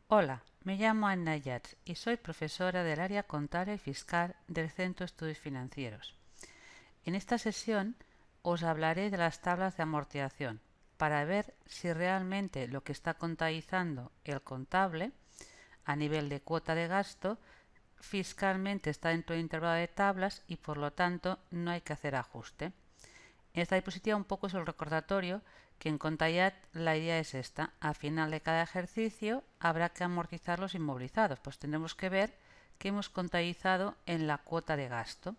Hola, me llamo Anna Yats y soy profesora del área contable y fiscal del Centro de Estudios Financieros. En esta sesión os hablaré de las tablas de amortización para ver si realmente lo que está contabilizando el contable a nivel de cuota de gasto fiscalmente está dentro del intervalo de tablas y por lo tanto no hay que hacer ajuste. En esta diapositiva un poco es el recordatorio que en Contayat la idea es esta. Al final de cada ejercicio habrá que amortizar los inmovilizados, pues tendremos que ver qué hemos contabilizado en la cuota de gasto.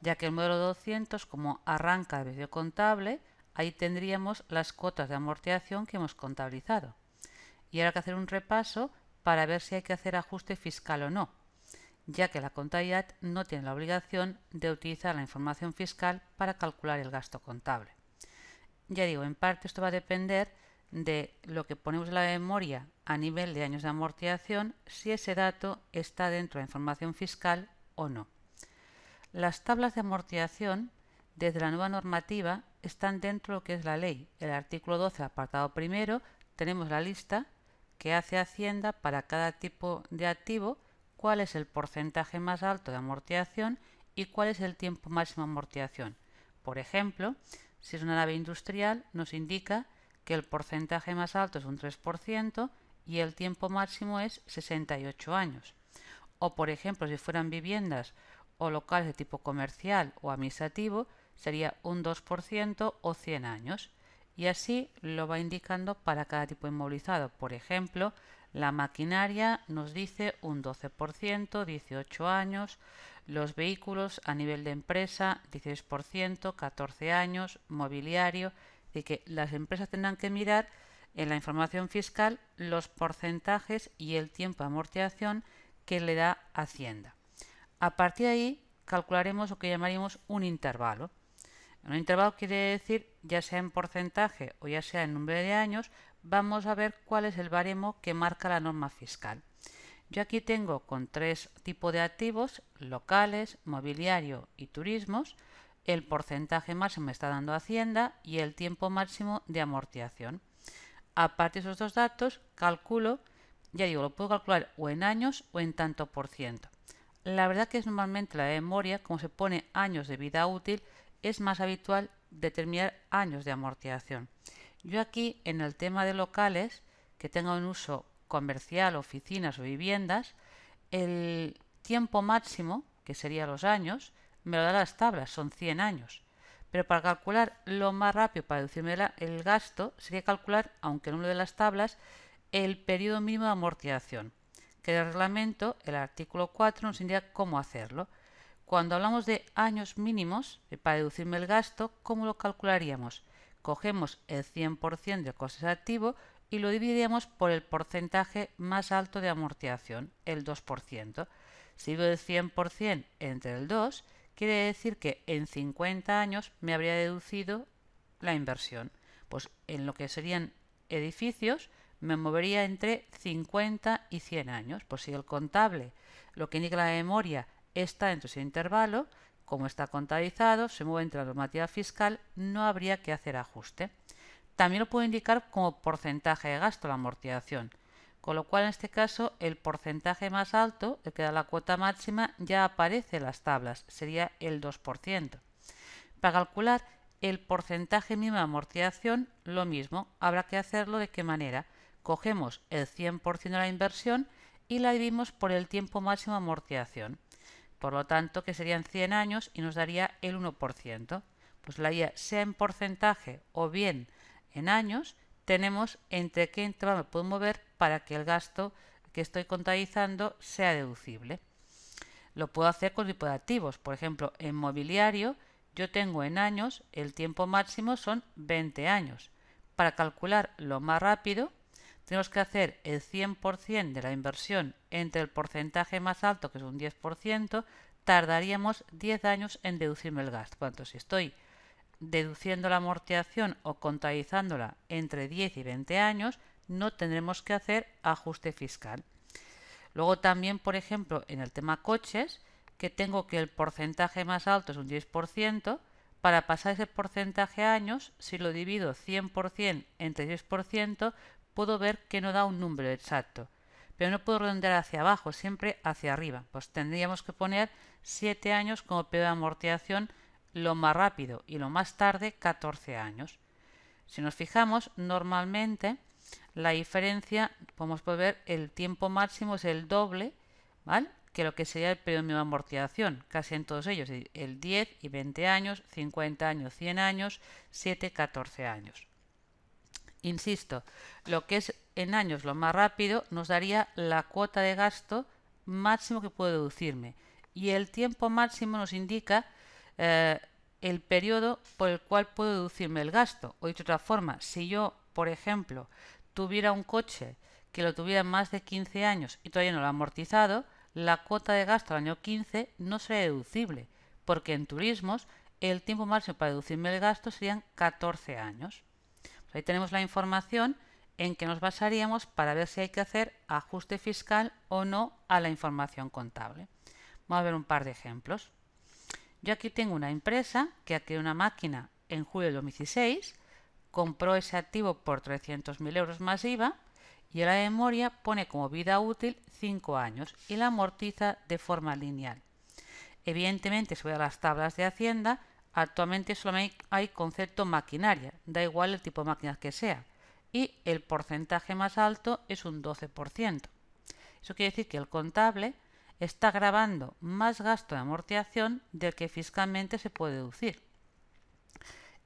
Ya que el modelo 200, como arranca el beneficio contable, ahí tendríamos las cuotas de amortización que hemos contabilizado. Y ahora hay que hacer un repaso para ver si hay que hacer ajuste fiscal o no, ya que la contabilidad no tiene la obligación de utilizar la información fiscal para calcular el gasto contable. Ya digo, en parte esto va a depender de lo que ponemos en la memoria a nivel de años de amortización, si ese dato está dentro de la información fiscal o no. Las tablas de amortización, desde la nueva normativa, están dentro de lo que es la ley. El artículo 12, apartado primero, tenemos la lista que hace Hacienda para cada tipo de activo, cuál es el porcentaje más alto de amortización y cuál es el tiempo máximo de amortización. Por ejemplo, si es una nave industrial, nos indica que el porcentaje más alto es un 3% y el tiempo máximo es 68 años. O, por ejemplo, si fueran viviendas o locales de tipo comercial o administrativo, sería un 2% o 100 años. Y así lo va indicando para cada tipo inmovilizado. Por ejemplo, la maquinaria nos dice un 12%, 18 años. Los vehículos a nivel de empresa, 16%, 14 años. Mobiliario. Así que las empresas tendrán que mirar en la información fiscal los porcentajes y el tiempo de amortización que le da Hacienda. A partir de ahí calcularemos lo que llamaríamos un intervalo. Un intervalo quiere decir, ya sea en porcentaje o ya sea en número de años, vamos a ver cuál es el baremo que marca la norma fiscal. Yo aquí tengo con tres tipos de activos, locales, mobiliario y turismos, el porcentaje máximo me está dando Hacienda y el tiempo máximo de amortización. A partir de esos dos datos calculo, ya digo, lo puedo calcular o en años o en tanto por ciento. La verdad que es normalmente la memoria, como se pone años de vida útil, es más habitual determinar años de amortización. Yo aquí en el tema de locales que tengan un uso comercial, oficinas o viviendas, el tiempo máximo, que sería los años, me lo da las tablas, son 100 años. Pero para calcular lo más rápido, para deducirme el gasto, sería calcular, aunque en uno de las tablas, el periodo mínimo de amortización, que el reglamento, el artículo 4, nos indica cómo hacerlo. Cuando hablamos de años mínimos, para deducirme el gasto, ¿cómo lo calcularíamos? Cogemos el 100% del coste activo y lo dividiríamos por el porcentaje más alto de amortización, el 2%. Si divido el 100% entre el 2, quiere decir que en 50 años me habría deducido la inversión. Pues en lo que serían edificios me movería entre 50 y 100 años. Pues si el contable, lo que indica la memoria, está dentro de ese intervalo, como está contabilizado, se mueve entre la normativa fiscal, no habría que hacer ajuste. También lo puedo indicar como porcentaje de gasto la amortización, con lo cual en este caso el porcentaje más alto, el que da la cuota máxima, ya aparece en las tablas, sería el 2%. Para calcular el porcentaje mínimo de amortización, lo mismo, habrá que hacerlo de qué manera. Cogemos el 100% de la inversión y la dividimos por el tiempo máximo de amortización. Por lo tanto, que serían 100 años y nos daría el 1%. Pues la guía, sea en porcentaje o bien en años, tenemos entre qué intervalo me puedo mover para que el gasto que estoy contabilizando sea deducible. Lo puedo hacer con tipo de activos. Por ejemplo, en mobiliario yo tengo en años, el tiempo máximo son 20 años. Para calcular lo más rápido, tenemos que hacer el 100% de la inversión entre el porcentaje más alto, que es un 10%, tardaríamos 10 años en deducirme el gasto. Por lo tanto, si estoy deduciendo la amortización o contabilizándola entre 10 y 20 años, no tendremos que hacer ajuste fiscal. Luego también, por ejemplo, en el tema coches, que tengo que el porcentaje más alto es un 10%, para pasar ese porcentaje a años, si lo divido 100% entre 10%, puedo ver que no da un número exacto. pero no puedo redondear hacia abajo, siempre hacia arriba. Pues tendríamos que poner 7 años como periodo de amortización lo más rápido y lo más tarde 14 años. Si nos fijamos, normalmente la diferencia, podemos ver, el tiempo máximo es el doble, ¿vale?, que lo que sería el periodo mínimo de amortización, casi en todos ellos, el 10 y 20 años, 50 años, 100 años, 7, 14 años. Insisto, lo que es en años lo más rápido nos daría la cuota de gasto máximo que puedo deducirme, y el tiempo máximo nos indica el periodo por el cual puedo deducirme el gasto. O dicho de otra forma, si yo, por ejemplo, tuviera un coche que lo tuviera más de 15 años y todavía no lo he amortizado, la cuota de gasto al año 15 no sería deducible, porque en turismos el tiempo máximo para deducirme el gasto serían 14 años. Pues ahí tenemos la información en que nos basaríamos para ver si hay que hacer ajuste fiscal o no a la información contable. Vamos a ver un par de ejemplos. Yo aquí tengo una empresa que adquirió una máquina en julio de 2016, compró ese activo por 300.000 euros más IVA, y en la memoria pone como vida útil 5 años y la amortiza de forma lineal. Evidentemente, si voy a las tablas de Hacienda, actualmente solamente hay concepto maquinaria, da igual el tipo de máquina que sea, y el porcentaje más alto es un 12%. Eso quiere decir que el contable está grabando más gasto de amortización del que fiscalmente se puede deducir.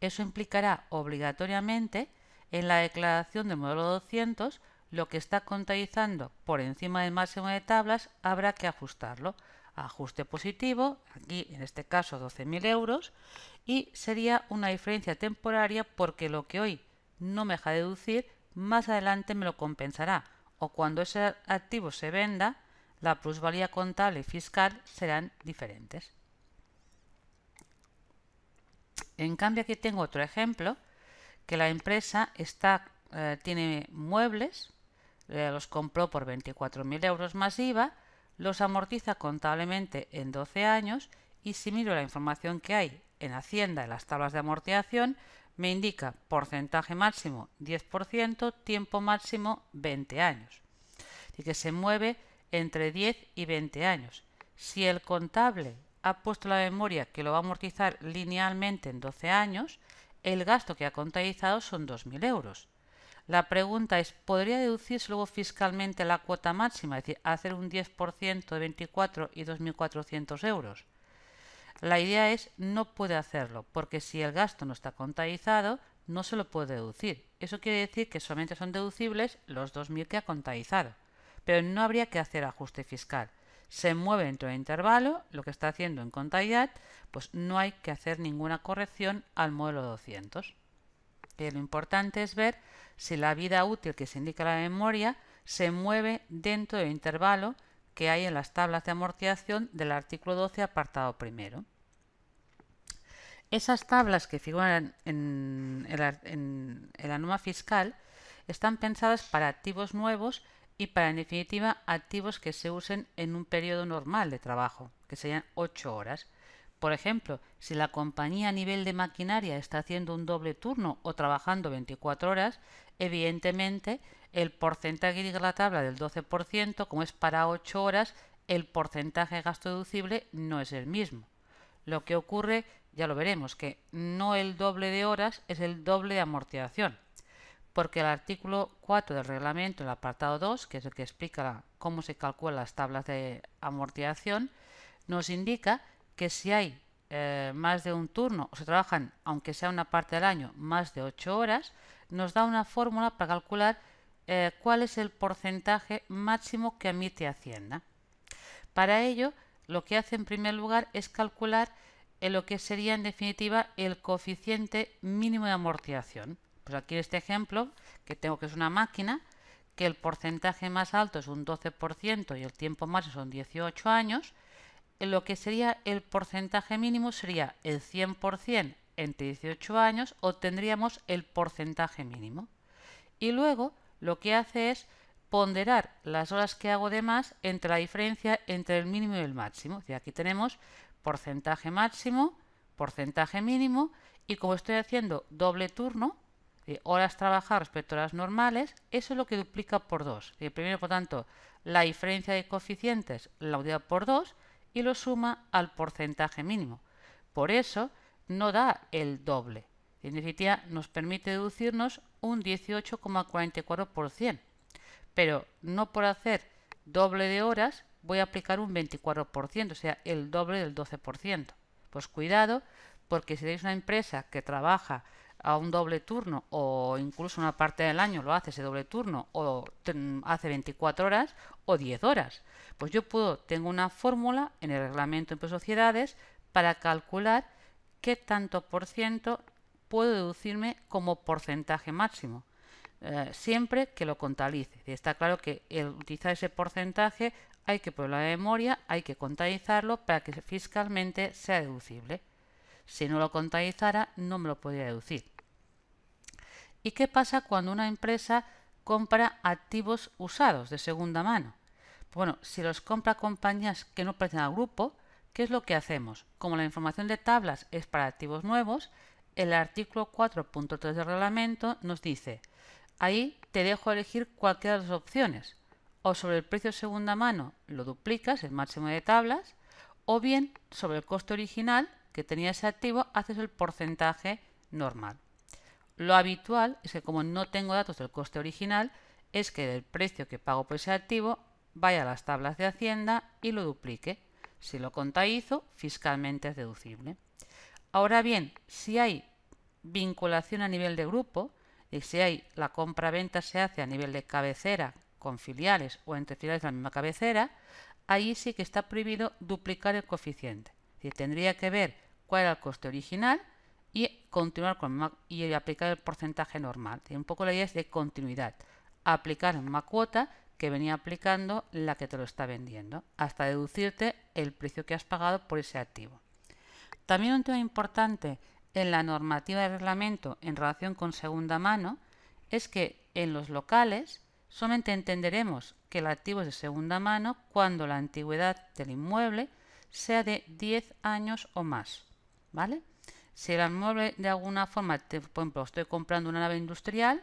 Eso implicará obligatoriamente en la declaración del modelo 200 lo que está contabilizando por encima del máximo de tablas habrá que ajustarlo. Ajuste positivo, aquí en este caso 12.000 euros, y sería una diferencia temporaria porque lo que hoy no me deja deducir, más adelante me lo compensará, o cuando ese activo se venda, la plusvalía contable y fiscal serán diferentes. En cambio, aquí tengo otro ejemplo, que la empresa tiene muebles, los compró por 24.000 euros más IVA, los amortiza contablemente en 12 años y si miro la información que hay en Hacienda en las tablas de amortización, me indica porcentaje máximo 10%, tiempo máximo 20 años. Así que se mueve entre 10 y 20 años. Si el contable ha puesto la memoria que lo va a amortizar linealmente en 12 años, el gasto que ha contabilizado son 2.000 euros. La pregunta es, ¿podría deducirse luego fiscalmente la cuota máxima? Es decir, hacer un 10% de 24 y 2.400 euros. La idea es, no puede hacerlo, porque si el gasto no está contabilizado, no se lo puede deducir. Eso quiere decir que solamente son deducibles los 2.000 que ha contabilizado. Pero no habría que hacer ajuste fiscal. Se mueve dentro del intervalo, lo que está haciendo en contabilidad, pues no hay que hacer ninguna corrección al modelo 200. Lo importante es ver si la vida útil que se indica en la memoria se mueve dentro del intervalo que hay en las tablas de amortización del artículo 12, apartado primero. Esas tablas que figuran en la norma fiscal están pensadas para activos nuevos y para, en definitiva, activos que se usen en un periodo normal de trabajo, que serían 8 horas. Por ejemplo, si la compañía a nivel de maquinaria está haciendo un doble turno o trabajando 24 horas, evidentemente el porcentaje que diga la tabla del 12%, como es para 8 horas, el porcentaje de gasto deducible no es el mismo. Lo que ocurre, ya lo veremos, que no el doble de horas es el doble de amortización, porque el artículo 4 del reglamento, el apartado 2, que es el que explica cómo se calculan las tablas de amortización, nos indica que si hay más de un turno o se trabajan, aunque sea una parte del año, más de 8 horas, nos da una fórmula para calcular cuál es el porcentaje máximo que admite Hacienda. Para ello, lo que hace en primer lugar es calcular lo que sería en definitiva el coeficiente mínimo de amortización. Pues aquí en este ejemplo, que tengo que es una máquina, que el porcentaje más alto es un 12% y el tiempo máximo son 18 años, lo que sería el porcentaje mínimo sería el 100% entre 18 años, obtendríamos el porcentaje mínimo. Y luego lo que hace es ponderar las horas que hago de más entre la diferencia entre el mínimo y el máximo. Y aquí tenemos porcentaje máximo, porcentaje mínimo, y como estoy haciendo doble turno, horas trabajadas respecto a las normales, eso es lo que duplica por 2. Primero, por tanto, la diferencia de coeficientes la multiplica por 2 y lo suma al porcentaje mínimo. Por eso no da el doble. En definitiva, nos permite deducirnos un 18,44%. Pero no por hacer doble de horas voy a aplicar un 24%, o sea, el doble del 12%. Pues cuidado, porque si tenéis una empresa que trabaja a un doble turno o incluso una parte del año lo hace ese doble turno o hace 24 horas o 10 horas, pues yo tengo una fórmula en el reglamento de sociedades para calcular qué tanto por ciento puedo deducirme como porcentaje máximo. Siempre que lo contabilice. Está claro que el utilizar ese porcentaje hay que ponerlo en la memoria, hay que contabilizarlo para que fiscalmente sea deducible. Si no lo contabilizara, no me lo podría deducir. ¿Y qué pasa cuando una empresa compra activos usados de segunda mano? Bueno, si los compra compañías que no pertenecen al grupo, ¿qué es lo que hacemos? Como la información de tablas es para activos nuevos, el artículo 4.3 del reglamento nos dice: ahí te dejo elegir cualquiera de las opciones. O sobre el precio de segunda mano lo duplicas, el máximo de tablas, o bien sobre el coste original que tenía ese activo haces el porcentaje normal. Lo habitual es que, como no tengo datos del coste original, es que del precio que pago por ese activo vaya a las tablas de Hacienda y lo duplique. Si lo contabilizo, fiscalmente es deducible. Ahora bien, si hay vinculación a nivel de grupo, y si la compra-venta se hace a nivel de cabecera con filiales o entre filiales de la misma cabecera, ahí sí que está prohibido duplicar el coeficiente. Es decir, tendría que ver cuál era el coste original y continuar y aplicar el porcentaje normal. Y un poco la idea es de continuidad. Aplicar la misma cuota que venía aplicando la que te lo está vendiendo, hasta deducirte el precio que has pagado por ese activo. También un tema importante en la normativa de reglamento en relación con segunda mano es que en los locales solamente entenderemos que el activo es de segunda mano cuando la antigüedad del inmueble sea de 10 años o más, ¿vale? Si el inmueble de alguna forma, por ejemplo, estoy comprando una nave industrial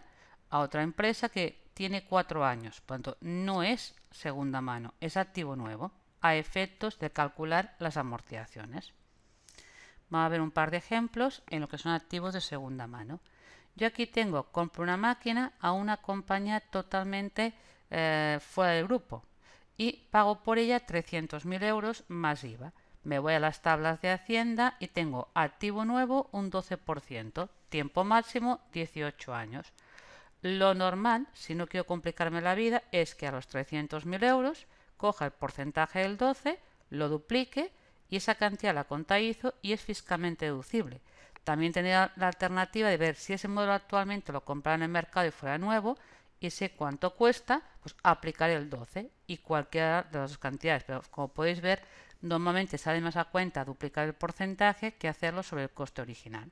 a otra empresa que tiene 4 años, por lo tanto no es segunda mano, es activo nuevo, a efectos de calcular las amortizaciones. Vamos a ver un par de ejemplos en lo que son activos de segunda mano. Yo aquí compro una máquina a una compañía totalmente fuera del grupo y pago por ella 300.000 euros más IVA. Me voy a las tablas de Hacienda y tengo activo nuevo un 12%, tiempo máximo 18 años. Lo normal, si no quiero complicarme la vida, es que a los 300.000 euros coja el porcentaje del 12, lo duplique y esa cantidad la contabilizo y es fiscalmente deducible. También tendría la alternativa de ver si ese modelo actualmente lo compran en el mercado y fuera nuevo y sé cuánto cuesta, pues aplicar el 12 y cualquiera de las dos cantidades. Pero como podéis ver, normalmente sale más a cuenta duplicar el porcentaje que hacerlo sobre el coste original.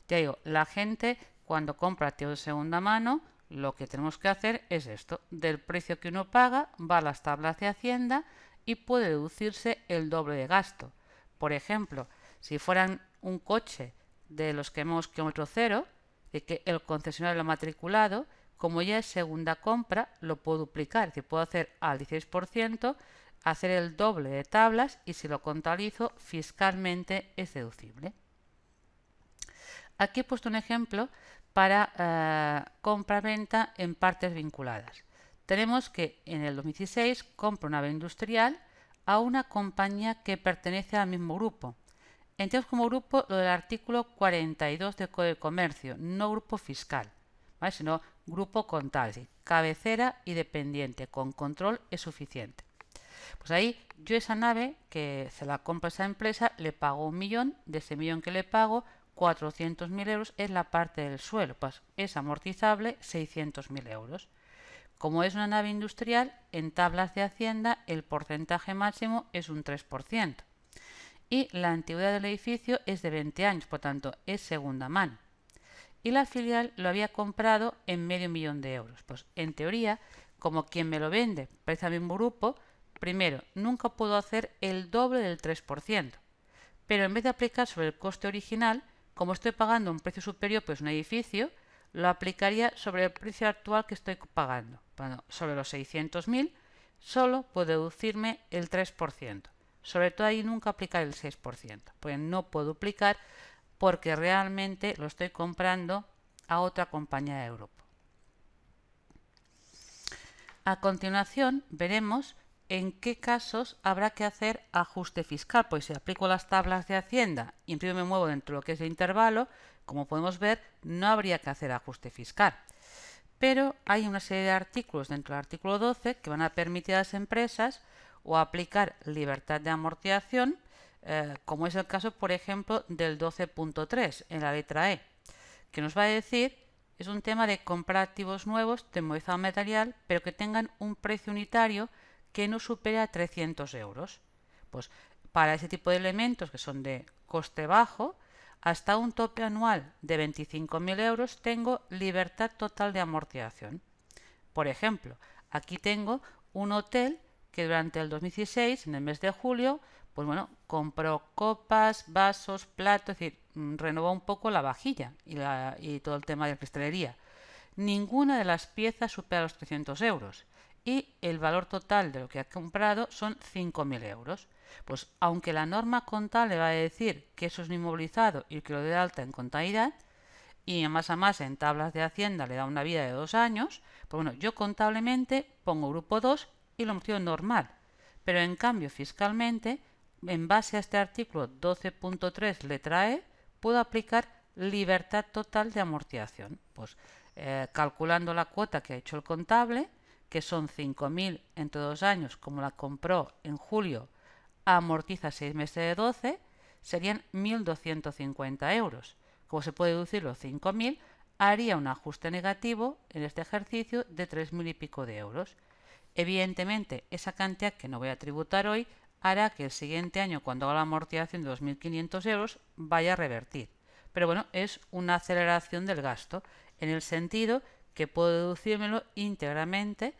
Ya digo, la gente cuando compra activos de segunda mano, lo que tenemos que hacer es esto: del precio que uno paga va a las tablas de Hacienda y puede deducirse el doble de gasto. Por ejemplo, si fueran un coche de los que hemos kilómetro cero, de que el concesionario lo ha matriculado, como ya es segunda compra, lo puedo duplicar, es decir, puedo hacer al 16%, hacer el doble de tablas y si lo contabilizo, fiscalmente es deducible. Aquí he puesto un ejemplo para compra-venta en partes vinculadas. Tenemos que en el 2016 compro una nave industrial a una compañía que pertenece al mismo grupo. Entendemos como grupo lo del artículo 42 del Código de Comercio, no grupo fiscal, ¿vale? Sino grupo contable, cabecera y dependiente, con control es suficiente. Pues ahí yo esa nave que se la compro a esa empresa le pago 1 millón, de ese millón que le pago 400.000 euros es la parte del suelo, pues es amortizable 600.000 euros. Como es una nave industrial, en tablas de Hacienda el porcentaje máximo es un 3%. Y la antigüedad del edificio es de 20 años, por tanto es segunda mano. Y la filial lo había comprado en medio millón de euros. Pues en teoría, como quien me lo vende pertenece al mismo grupo, primero, nunca puedo hacer el doble del 3%. Pero en vez de aplicar sobre el coste original, como estoy pagando un precio superior pues un edificio, lo aplicaría sobre el precio actual que estoy pagando. Bueno, sobre los 600.000 solo puedo deducirme el 3%. Sobre todo ahí nunca aplicar el 6%, pues no puedo aplicar porque realmente lo estoy comprando a otra compañía de grupo. A continuación veremos en qué casos habrá que hacer ajuste fiscal, pues si aplico las tablas de Hacienda y en principio me muevo dentro de lo que es el intervalo, como podemos ver, no habría que hacer ajuste fiscal. Pero hay una serie de artículos dentro del artículo 12 que van a permitir a las empresas o aplicar libertad de amortización, como es el caso, por ejemplo, del 12.3 en la letra E, que nos va a decir, es un tema de comprar activos nuevos de movilizado material, pero que tengan un precio unitario que no supere a 300 euros. Pues para ese tipo de elementos que son de coste bajo, hasta un tope anual de 25.000 euros tengo libertad total de amortización. Por ejemplo, aquí tengo un hotel que durante el 2016, en el mes de julio, pues bueno, compró copas, vasos, platos, es decir, renovó un poco la vajilla y todo el tema de cristalería. Ninguna de las piezas supera los 300 euros y el valor total de lo que ha comprado son 5.000 euros. Pues aunque la norma contable va a decir que eso es un inmovilizado y que lo de alta en contabilidad, y a más en tablas de Hacienda le da una vida de 2 años, pues bueno, yo contablemente pongo grupo 2 y lo amortizo normal. Pero en cambio fiscalmente, en base a este artículo 12.3 letra E, puedo aplicar libertad total de amortización. Pues calculando la cuota que ha hecho el contable, que son 5.000 entre 2 años, como la compró en julio, amortiza 6 meses de 12, serían 1.250 euros. Como se puede deducir los 5.000, haría un ajuste negativo en este ejercicio de 3.000 y pico de euros. Evidentemente, esa cantidad que no voy a tributar hoy hará que el siguiente año, cuando haga la amortización de 2.500 euros, vaya a revertir. Pero bueno, es una aceleración del gasto, en el sentido que puedo deducírmelo íntegramente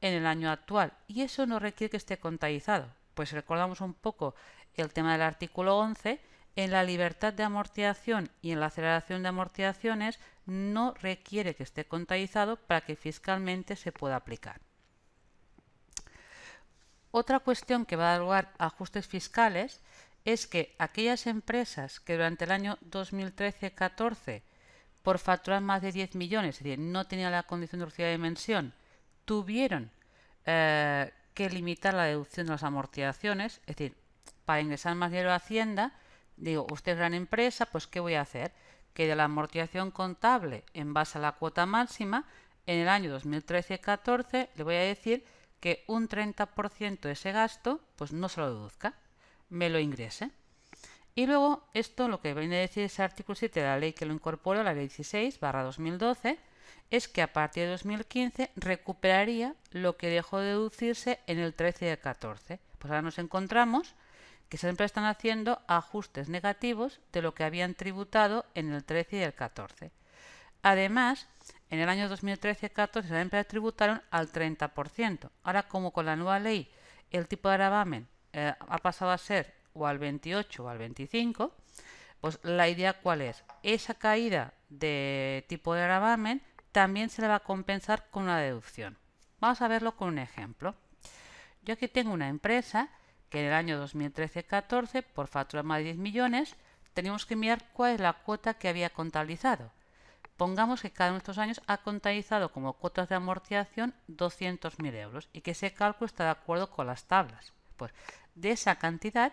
en el año actual. Y eso no requiere que esté contabilizado. Pues recordamos un poco el tema del artículo 11, en la libertad de amortización y en la aceleración de amortizaciones no requiere que esté contabilizado para que fiscalmente se pueda aplicar. Otra cuestión que va a dar lugar a ajustes fiscales es que aquellas empresas que durante el año 2013-14 por facturar más de 10 millones, es decir, no tenían la condición de reducida dimensión, tuvieron que limitar la deducción de las amortizaciones, es decir, para ingresar más dinero a Hacienda, digo, usted es gran empresa, pues ¿qué voy a hacer? Que de la amortización contable en base a la cuota máxima, en el año 2013-14 le voy a decir que un 30% de ese gasto pues no se lo deduzca, me lo ingrese. Y luego esto lo que viene a decir ese artículo 7 de la ley que lo incorporó, la ley 16/2012, es que a partir de 2015 recuperaría lo que dejó de deducirse en el 13 y el 14. Pues ahora nos encontramos que siempre están haciendo ajustes negativos de lo que habían tributado en el 13 y el 14. Además, en el año 2013-14 las empresas tributaron al 30%. Ahora, como con la nueva ley el tipo de gravamen ha pasado a ser o al 28 o al 25, pues la idea ¿cuál es? Esa caída de tipo de gravamen también se le va a compensar con una deducción. Vamos a verlo con un ejemplo. Yo aquí tengo una empresa que en el año 2013-14, por facturar más de 10 millones, teníamos que mirar cuál es la cuota que había contabilizado. Pongamos que cada uno de estos años ha contabilizado como cuotas de amortización 200.000 euros y que ese cálculo está de acuerdo con las tablas. Pues de esa cantidad,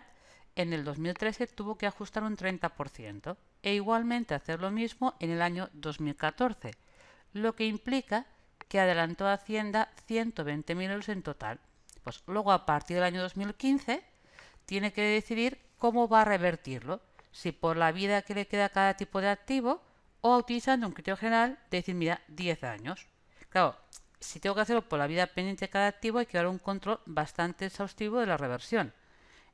en el 2013 tuvo que ajustar un 30% e igualmente hacer lo mismo en el año 2014, lo que implica que adelantó a Hacienda 120.000 euros en total. Pues luego a partir del año 2015 tiene que decidir cómo va a revertirlo, si por la vida que le queda a cada tipo de activo o utilizando un criterio general de decir, mira, 10 años. Claro, si tengo que hacerlo por la vida pendiente de cada activo hay que dar un control bastante exhaustivo de la reversión.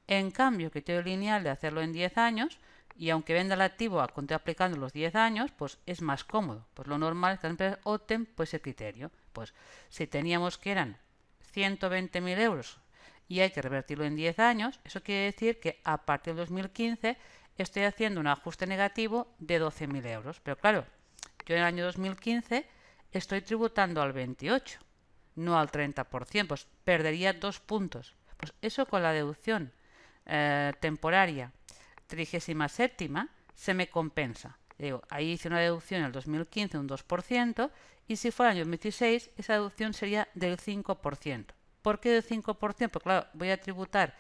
En cambio, el criterio lineal de hacerlo en 10 años, y aunque venda el activo a continuar aplicando los 10 años, pues es más cómodo. Pues lo normal es que las empresas opten por ese criterio. Pues si teníamos que eran 120.000 euros y hay que revertirlo en 10 años, eso quiere decir que a partir del 2015 estoy haciendo un ajuste negativo de 12.000 euros. Pero claro, Yo en el año 2015 estoy tributando al 28, no al 30%, pues perdería 2 puntos. Pues eso con la deducción temporaria 37ª se me compensa. Digo, ahí hice una deducción en el 2015 un 2% y si fuera el año 2016 esa deducción sería del 5%. ¿Por qué del 5%? Pues claro, voy a tributar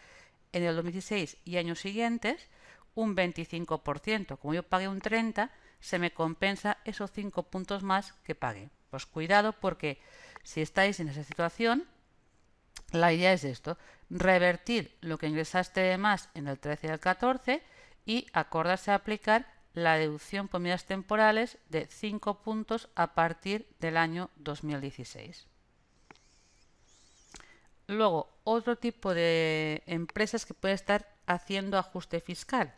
en el 2016 y años siguientes un 25%. Como yo pagué un 30%, se me compensa esos 5 puntos más que pagué. Pues cuidado porque si estáis en esa situación, la idea es esto, revertir lo que ingresaste de más en el 13 y el 14 y acordarse a aplicar la deducción por medidas temporales de 5 puntos a partir del año 2016. Luego, otro tipo de empresas que puede estar haciendo ajuste fiscal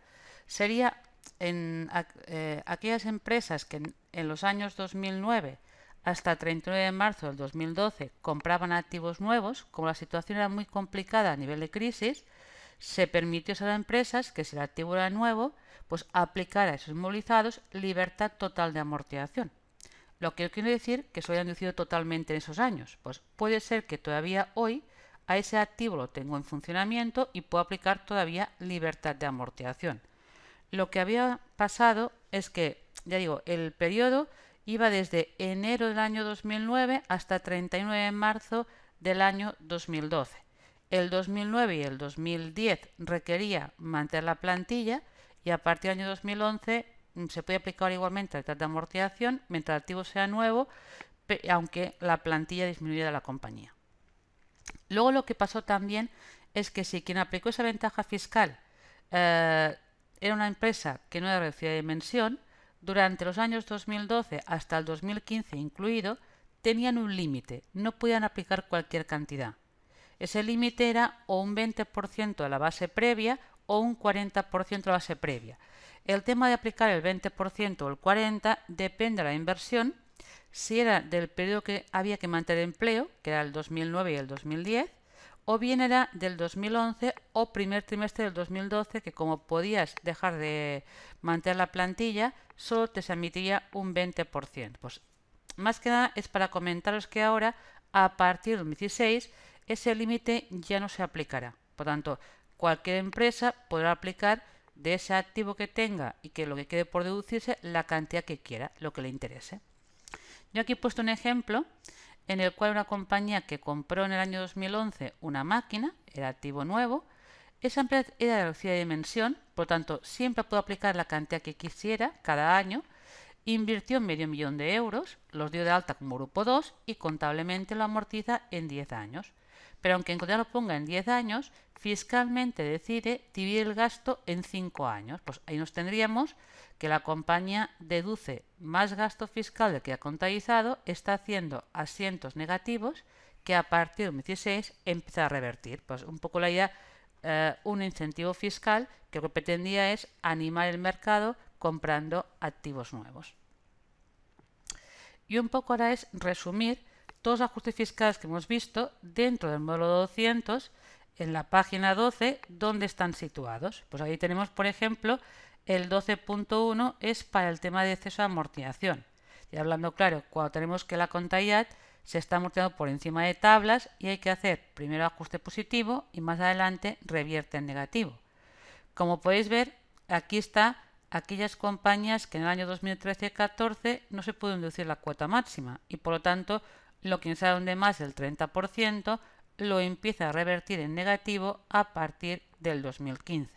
sería en aquellas empresas que en los años 2009 hasta 39 de marzo del 2012 compraban activos nuevos. Como la situación era muy complicada a nivel de crisis, se permitió a esas empresas que si el activo era nuevo, pues aplicar a esos inmovilizados libertad total de amortización. Lo que quiere decir que se hayan deducido totalmente en esos años. Pues puede ser que todavía hoy a ese activo lo tengo en funcionamiento y puedo aplicar todavía libertad de amortización. Lo que había pasado es que, ya digo, el periodo iba desde enero del año 2009 hasta 39 de marzo del año 2012. El 2009 y el 2010 requería mantener la plantilla y a partir del año 2011 se puede aplicar igualmente la libertad de amortización mientras el activo sea nuevo, aunque la plantilla disminuyera de la compañía. Luego lo que pasó también es que si quien aplicó esa ventaja fiscal era una empresa que no era reducida de dimensión, durante los años 2012 hasta el 2015 incluido, tenían un límite, no podían aplicar cualquier cantidad. Ese límite era o un 20% de la base previa o un 40% de la base previa. El tema de aplicar el 20% o el 40% depende de la inversión, si era del periodo que había que mantener empleo, que era el 2009 y el 2010, o bien era del 2011 o primer trimestre del 2012, que como podías dejar de mantener la plantilla, solo te se emitía un 20%. Pues más que nada es para comentaros que ahora, a partir del 2016, ese límite ya no se aplicará. Por tanto, cualquier empresa podrá aplicar de ese activo que tenga y que lo que quede por deducirse la cantidad que quiera, lo que le interese. Yo aquí he puesto un ejemplo en el cual una compañía que compró en el año 2011 una máquina, era activo nuevo, esa empresa era de reducida dimensión, por lo tanto siempre puedo aplicar la cantidad que quisiera cada año, invirtió medio millón de euros, los dio de alta como grupo 2 y contablemente lo amortiza en 10 años. Pero aunque en contabilidad lo ponga en 10 años, fiscalmente decide dividir el gasto en 5 años. Pues ahí nos tendríamos que la compañía deduce más gasto fiscal del que ha contabilizado, está haciendo asientos negativos que a partir del 2016 empieza a revertir. Pues un poco la idea, un incentivo fiscal que lo que pretendía es animar el mercado comprando activos nuevos. Y un poco ahora es resumir todos los ajustes fiscales que hemos visto dentro del módulo 200 en la página 12, ¿dónde están situados? Pues ahí tenemos, por ejemplo, el 12.1 es para el tema de exceso de amortización. Y hablando claro, cuando tenemos que la contabilidad se está amortizando por encima de tablas y hay que hacer primero ajuste positivo y más adelante revierte en negativo. Como podéis ver, aquí está aquellas compañías que en el año 2013-14 no se pueden deducir la cuota máxima y por lo tanto lo que ingresaron de más del 30% lo empieza a revertir en negativo a partir del 2015.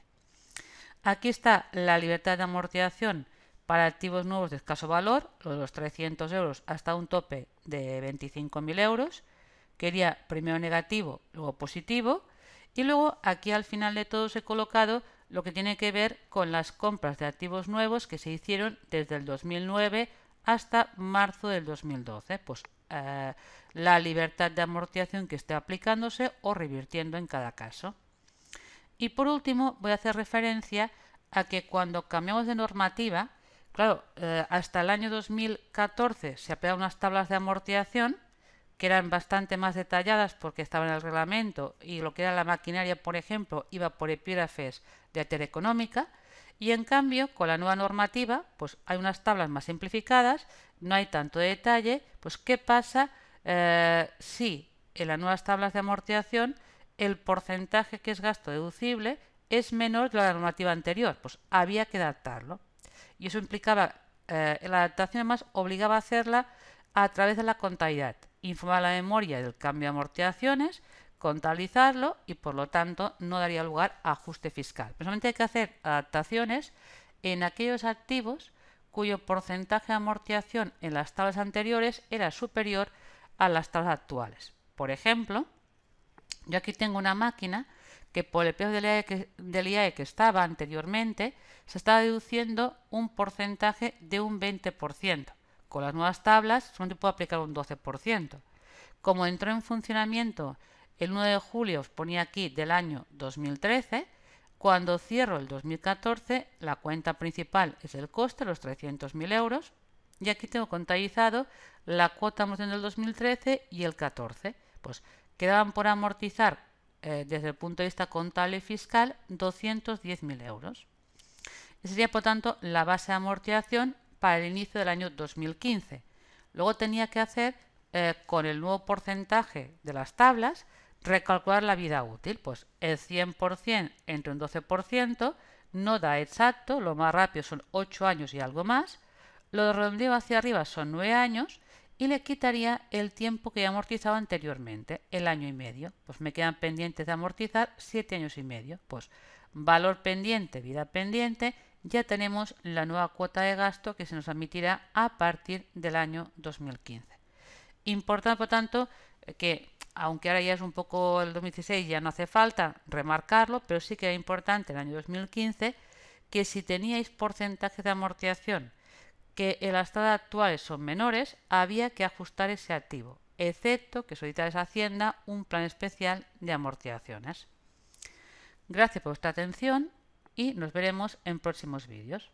Aquí está la libertad de amortización para activos nuevos de escaso valor, lo de los 300 euros hasta un tope de 25.000 euros. Quería primero negativo, luego positivo. Y luego aquí al final de todo os he colocado lo que tiene que ver con las compras de activos nuevos que se hicieron desde el 2009 hasta marzo del 2012. Pues la libertad de amortización que esté aplicándose o revirtiendo en cada caso. Y por último voy a hacer referencia a que cuando cambiamos de normativa, claro, hasta el año 2014 se aplicaban unas tablas de amortización que eran bastante más detalladas porque estaban en el reglamento y lo que era la maquinaria, por ejemplo, iba por epígrafes de actividad económica y en cambio con la nueva normativa pues hay unas tablas más simplificadas no hay tanto detalle, pues ¿qué pasa si en las nuevas tablas de amortización el porcentaje que es gasto deducible es menor de la normativa anterior? Pues había que adaptarlo. Y eso implicaba, la adaptación además obligaba a hacerla a través de la contabilidad, informar a la memoria del cambio de amortizaciones, contabilizarlo y por lo tanto no daría lugar a ajuste fiscal. Personalmente hay que hacer adaptaciones en aquellos activos cuyo porcentaje de amortización en las tablas anteriores era superior a las tablas actuales. Por ejemplo, yo aquí tengo una máquina que por el precio del IAE que estaba anteriormente se estaba deduciendo un porcentaje de un 20%. Con las nuevas tablas solamente puedo aplicar un 12%. Como entró en funcionamiento el 1 de julio, os ponía aquí del año 2013, cuando cierro el 2014, la cuenta principal es el coste, los 300.000 euros, y aquí tengo contabilizado la cuota de amortización del 2013 y el 14. Pues quedaban por amortizar desde el punto de vista contable y fiscal 210.000 euros. Esa sería, por tanto, la base de amortización para el inicio del año 2015. Luego tenía que hacer, con el nuevo porcentaje de las tablas, recalcular la vida útil. Pues el 100% entre un 12% no da exacto, lo más rápido son 8 años y algo más, lo redondeo hacia arriba son 9 años y le quitaría el tiempo que he amortizado anteriormente, el año y medio. Pues me quedan pendientes de amortizar 7 años y medio. Pues valor pendiente, vida pendiente, ya tenemos la nueva cuota de gasto que se nos admitirá a partir del año 2015. Importante, por tanto, que aunque ahora ya es un poco el 2016, ya no hace falta remarcarlo, pero sí que era importante el año 2015 que si teníais porcentajes de amortización que en las tablas actuales son menores, había que ajustar ese activo, excepto que solicitáis a Hacienda un plan especial de amortizaciones. Gracias por vuestra atención y nos veremos en próximos vídeos.